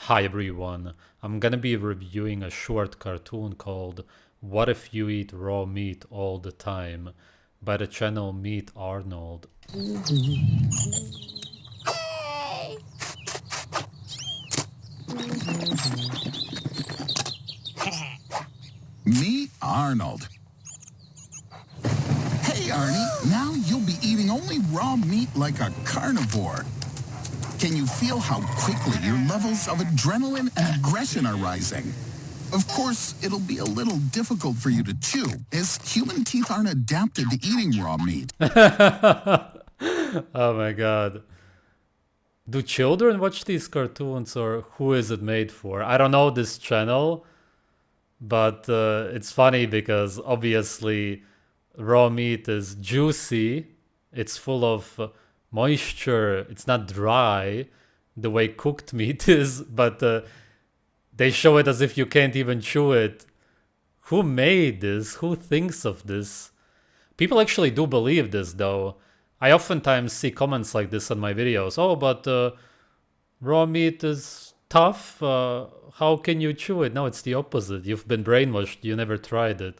Hi everyone, I'm gonna be reviewing a short cartoon called What If You Eat Raw Meat All the Time by the channel Meat Arnold. Me, Arnold. Hey, Arnie, now you'll be eating only raw meat like a carnivore. Can you feel how quickly your levels of adrenaline and aggression are rising? Of course, it'll be a little difficult for you to chew, as human teeth aren't adapted to eating raw meat. Oh my god. Do children watch these cartoons or who is it made for? I don't know this channel, but it's funny because obviously raw meat is juicy, it's full of moisture, it's not dry the way cooked meat is, but they show it as if you can't even chew it. Who made this? Who thinks of this? People actually do believe this though. I oftentimes see comments like this on my videos. Oh, but raw meat is tough. How can you chew it? No, it's the opposite. You've been brainwashed. You never tried it.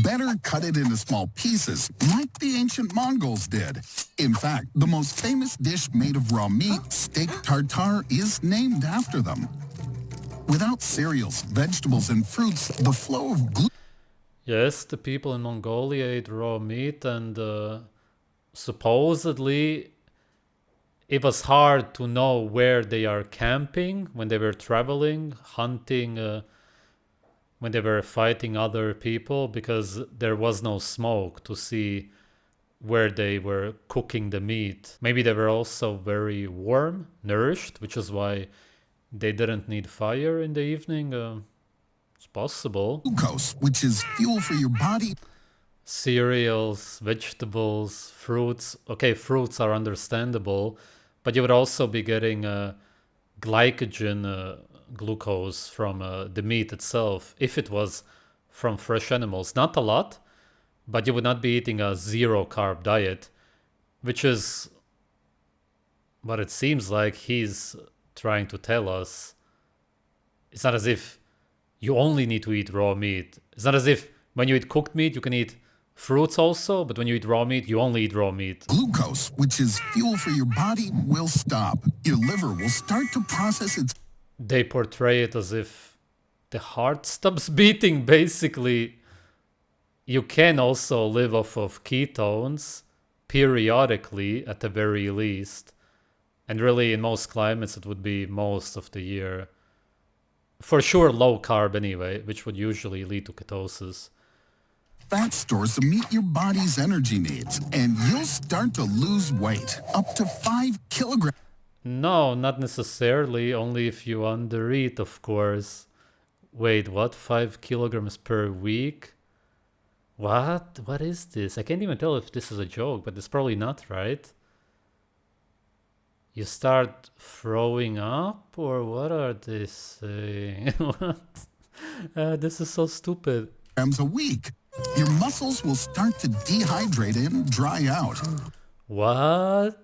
Better cut it into small pieces, like the ancient Mongols did. In fact, the most famous dish made of raw meat, steak tartare, is named after them. Without cereals, vegetables, and fruits, the flow of gluten... Yes, the people in Mongolia ate raw meat, and supposedly it was hard to know where they are camping when they were traveling, hunting, when they were fighting other people, because there was no smoke to see where they were cooking the meat. Maybe they were also very warm, nourished, which is why they didn't need fire in the evening. It's possible. Glucose, which is fuel for your body. Cereals, vegetables, fruits. Okay, fruits are understandable, but you would also be getting glycogen, glucose from the meat itself if it was from fresh animals. Not a lot, but you would not be eating a zero carb diet, which is what it seems like he's trying to tell us. It's not as if you only need to eat raw meat. It's not as if when you eat cooked meat, you can eat fruits also, but when you eat raw meat, you only eat raw meat. Glucose, which is fuel for your body, will stop. Your liver will start to process its... They portray it as if the heart stops beating, basically. You can also live off of ketones periodically, at the very least. And really, in most climates, it would be most of the year. For sure, low carb anyway, which would usually lead to ketosis. Fat stores to meet your body's energy needs, and you'll start to lose weight, up to 5 kilograms. No, not necessarily, only if you undereat, of course. Wait, what? 5 kilograms per week? What? What is this? I can't even tell if this is a joke, but it's probably not, right? You start throwing up, or what are they saying? What? This is so stupid. A week. Your muscles will start to dehydrate and dry out. What?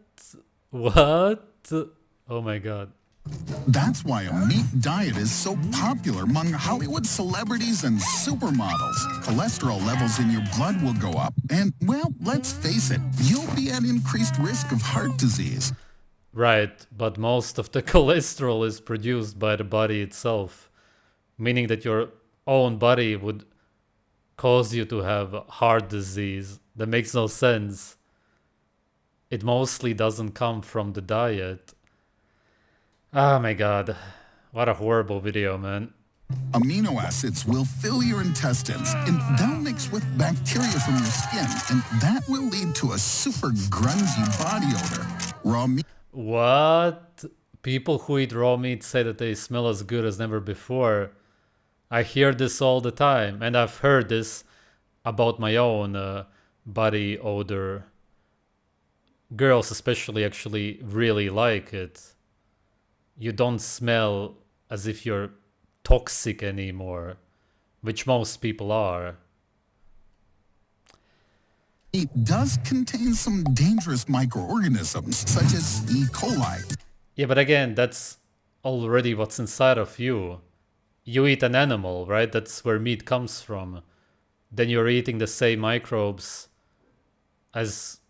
What? Oh my god. That's why a meat diet is so popular among Hollywood celebrities and supermodels. Cholesterol levels in your blood will go up. And, well, let's face it, you'll be at increased risk of heart disease. Right, but most of the cholesterol is produced by the body itself, meaning that your own body would cause you to have heart disease. That makes no sense. It mostly doesn't come from the diet. Oh my god, what a horrible video, man. Amino acids will fill your intestines, and they'll mix with bacteria from your skin, and that will lead to a super grungy body odor. Raw meat... What? People who eat raw meat say that they smell as good as never before. I hear this all the time, and I've heard this about my own body odor. Girls especially actually really like it. You don't smell as if you're toxic anymore, which most people are. It does contain some dangerous microorganisms, such as E. coli. Yeah, but again, that's already what's inside of you. You eat an animal, right? That's where meat comes from. Then you're eating the same microbes as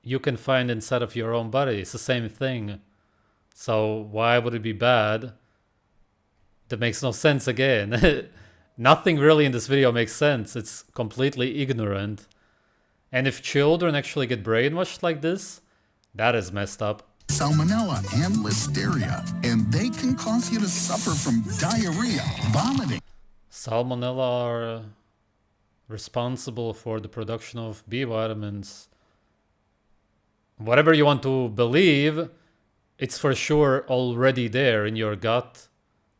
you can find inside of your own body. It's the same thing. So why would it be bad? That makes no sense again. Nothing really in this video makes sense. It's completely ignorant. And if children actually get brainwashed like this, that is messed up. Salmonella and listeria, and they can cause you to suffer from diarrhea, vomiting. Salmonella are responsible for the production of B vitamins. Whatever you want to believe, it's for sure already there in your gut.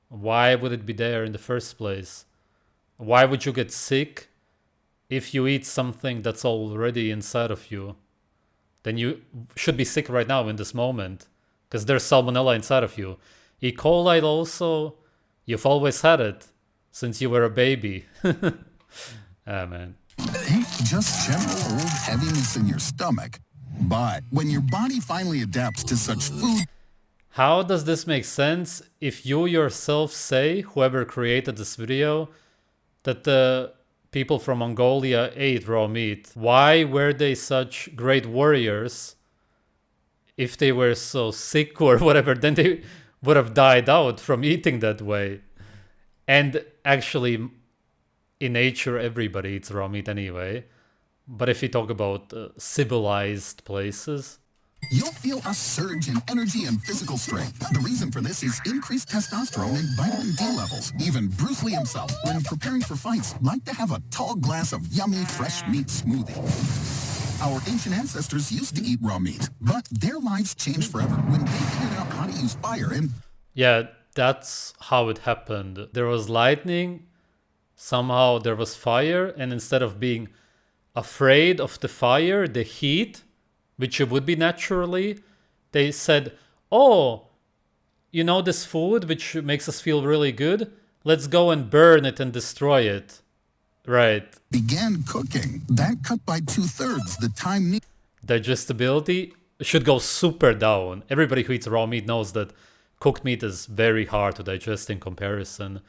Why would it be there in the first place? Why would you get sick if you eat something that's already inside of you? Then you should be sick right now in this moment because there's salmonella inside of you. E. coli also, you've always had it since you were a baby. Ah, man. It ain't just general old heaviness in your stomach. But when your body finally adapts to such food... How does this make sense if you yourself say, whoever created this video, that the people from Mongolia ate raw meat? Why were they such great warriors? If they were so sick or whatever, then they would have died out from eating that way. And actually, in nature, everybody eats raw meat anyway. But if you talk about civilized places... You'll feel a surge in energy and physical strength. The reason for this is increased testosterone and vitamin D levels. Even Bruce Lee himself, when preparing for fights, liked to have a tall glass of yummy fresh meat smoothie. Our ancient ancestors used to eat raw meat, but their lives changed forever when they figured out how to use fire and... Yeah, that's how it happened. There was lightning, somehow there was fire, and instead of being afraid of the fire, the heat, which it would be naturally, they said, oh, you know this food which makes us feel really good? Let's go and burn it and destroy it. Right. Began cooking. That cut by 2/3 the time needed. Digestibility should go super down. Everybody who eats raw meat knows that cooked meat is very hard to digest in comparison.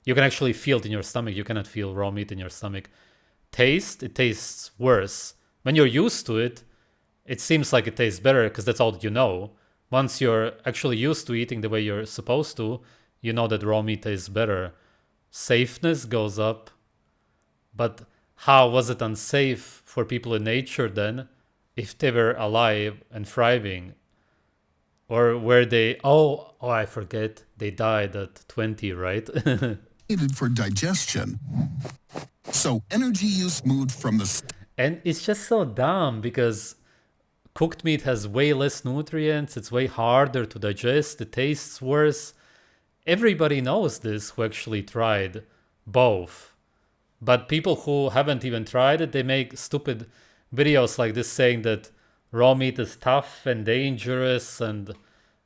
You can actually feel it in your stomach. You cannot feel raw meat in your stomach. Taste, it tastes worse. When you're used to it, it seems like it tastes better because that's all that you know. Once you're actually used to eating the way you're supposed to, you know that raw meat tastes better. Safeness goes up. But how was it unsafe for people in nature then if they were alive and thriving? Or were they, oh, I forget, they died at 20, right? Needed for digestion. So energy use moved from the... And it's just so dumb because cooked meat has way less nutrients, it's way harder to digest, it tastes worse. Everybody knows this who actually tried both. But people who haven't even tried it, they make stupid videos like this saying that raw meat is tough and dangerous and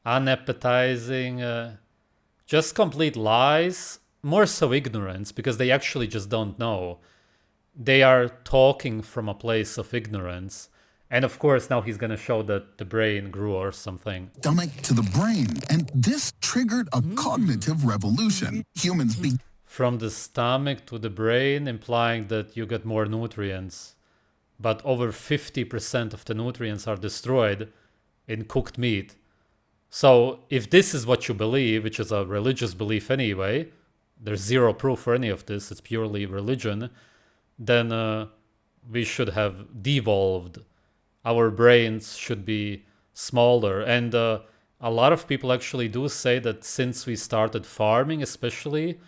unappetizing. Just complete lies, more so ignorance, because they actually just don't know. They are talking from a place of ignorance. And of course, now he's going to show that the brain grew or something. Stomach to the brain, and this triggered a cognitive revolution. Humans began... From the stomach to the brain, implying that you get more nutrients. But over 50% of the nutrients are destroyed in cooked meat. So if this is what you believe, which is a religious belief anyway, there's zero proof for any of this, it's purely religion, then we should have devolved. Our brains should be smaller. And a lot of people actually do say that since we started farming especially,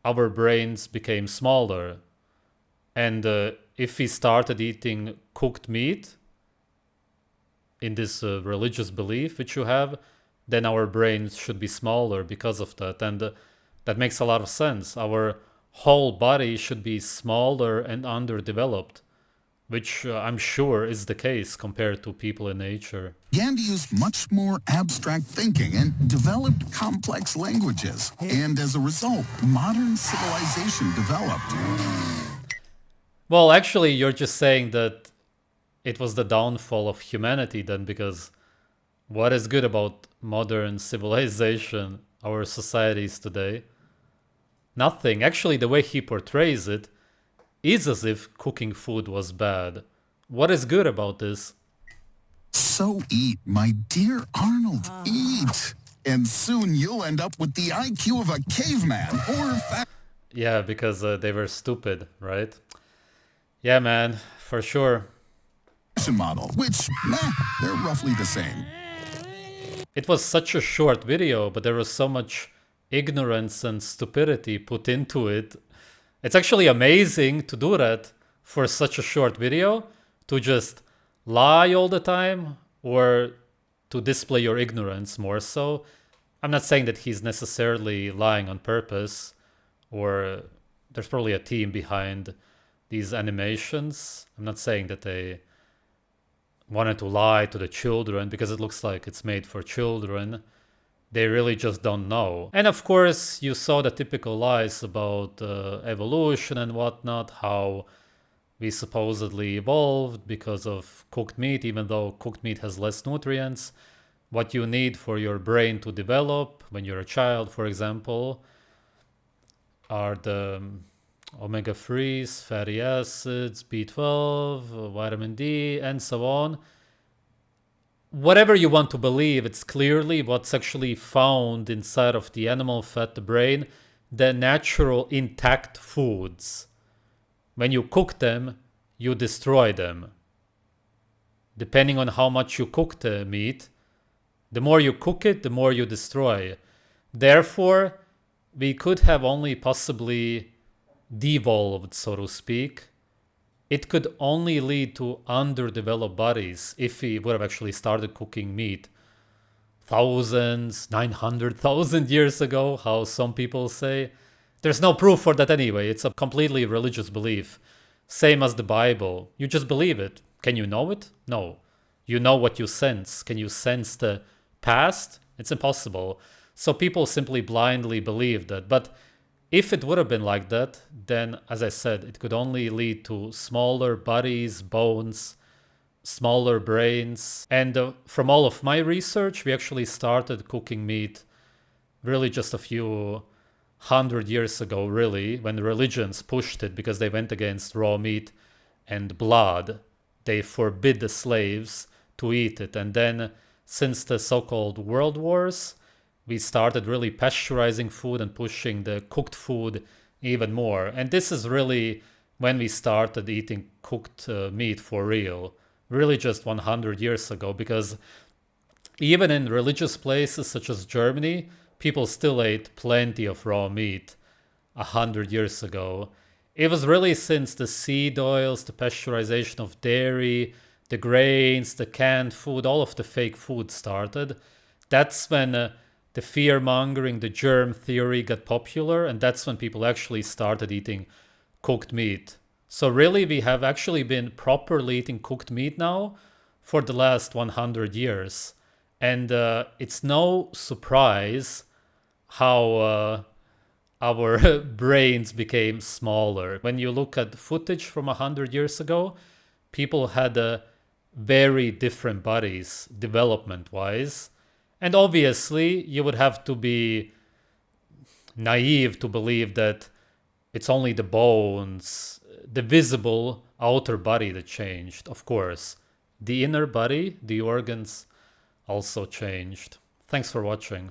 our brains became smaller. And if we started eating cooked meat in this religious belief which you have, then our brains should be smaller because of that. And that makes a lot of sense. Our whole body should be smaller and underdeveloped, which I'm sure is the case compared to people in nature. Began to use much more abstract thinking and developed complex languages. And as a result, modern civilization developed. Well, actually, you're just saying that it was the downfall of humanity then, because what is good about modern civilization? our societies today? Nothing. Actually, the way he portrays it is as if cooking food was bad. What is good about this? So eat, my dear Arnold, eat. And soon you'll end up with the IQ of a caveman or Yeah, because they were stupid, right? Yeah, man, for sure. fashion model, which, they're roughly the same. It was such a short video, but there was so much ignorance and stupidity put into it. It's actually amazing to do that for such a short video, to just lie all the time or to display your ignorance more so. I'm not saying that he's necessarily lying on purpose, or there's probably a team behind these animations. I'm not saying that they wanted to lie to the children because it looks like it's made for children. They really just don't know. And of course, you saw the typical lies about evolution and whatnot, how we supposedly evolved because of cooked meat, even though cooked meat has less nutrients. What you need for your brain to develop when you're a child, for example, are the omega-3s, fatty acids, B12, vitamin D, and so on. Whatever you want to believe, it's clearly what's actually found inside of the animal fat, the brain, the natural intact foods. When you cook them, you destroy them. Depending on how much you cook the meat, the more you cook it, the more you destroy. Therefore, we could have only possibly devolved, so to speak. It could only lead to underdeveloped bodies if we would have actually started cooking meat thousands, 900,000 years ago, how some people say. There's no proof for that anyway. It's a completely religious belief. Same as the Bible. You just believe it. Can you know it? No. You know what you sense. Can you sense the past? It's impossible. So people simply blindly believe that. But if it would have been like that, then, as I said, it could only lead to smaller bodies, bones, smaller brains. And from all of my research, we actually started cooking meat really just a few 100 years ago, really, when religions pushed it because they went against raw meat and blood. They forbid the slaves to eat it. And then, since the so-called world wars, we started really pasteurizing food and pushing the cooked food even more. And this is really when we started eating cooked meat for real, really just 100 years ago, because even in religious places such as Germany, people still ate plenty of raw meat 100 years ago. It was really since the seed oils, the pasteurization of dairy, the grains, the canned food, all of the fake food started. That's when the fear-mongering, the germ theory got popular, and that's when people actually started eating cooked meat. So really, we have actually been properly eating cooked meat now for the last 100 years. And it's no surprise how our brains became smaller. When you look at footage from 100 years ago, people had very different bodies development-wise. And obviously, you would have to be naive to believe that it's only the bones, the visible outer body that changed. Of course, the inner body, the organs also changed. Thanks for watching.